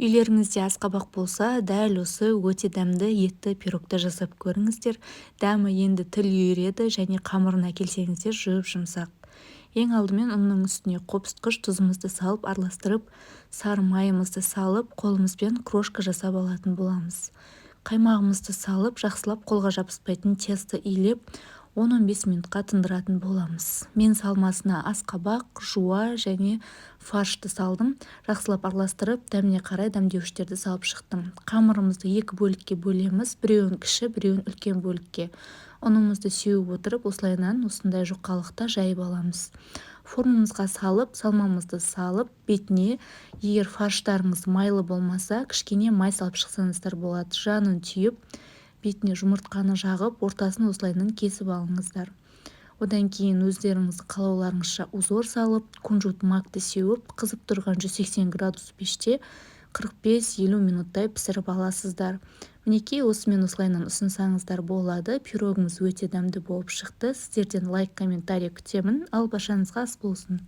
Үйлеріңізде асқабақ болса, дәл осы өте дәмді етті пирогты жасап көріңіздер. Дәмі енді тіл үйіреді және қамырын әкелсеңіздер жұп-жұмсақ. Ең алдымен ұнның үстіне қопсытқыш тұзымызды салып араластырып, сары майымызды салып, қолымызбен крошка жасап алатын боламыз. Қаймағымызды салып, жақсылап қолға жабыспайтын тесто илеп, 10-15 минутқа тындыратын боламыз. Мен салмасына асқабақ, жуа және фаршты салдым. Жақсылап араластырып, дәміне қарай дәмдеуіштерді салып шықтым. Қамырымызды 2 бөлікке бөлеміз, біреуін кіші, біреуін үлкен бөлікке. Ұнымызды сеуіп отырып, осылайынан осындай жұқалықта жайып аламыз. Формамызға салып, салмамызды салып, бетіне, егер фарштарыңыз майлы болмаса, кішкене май салып шықсаңыздар болады. Жанын түйіп, бетіне жұмыртқаны жағып, ортасын осылайынан кесіп алыңыздар. Одан кейін өздеріңіз қалауларыңызша узор салып, кунжут макты сеуіп, қызып тұрған 180 градус пеште 45-50 минуттай пісіріп аласыздар. Мінекей, осымен осылайынан ұсынсаңыздар болады. Пирогымыз өте дәмді болып шықты. Сіздерден лайк, комментарий күтемін. Ал баршаңызға ас болсын.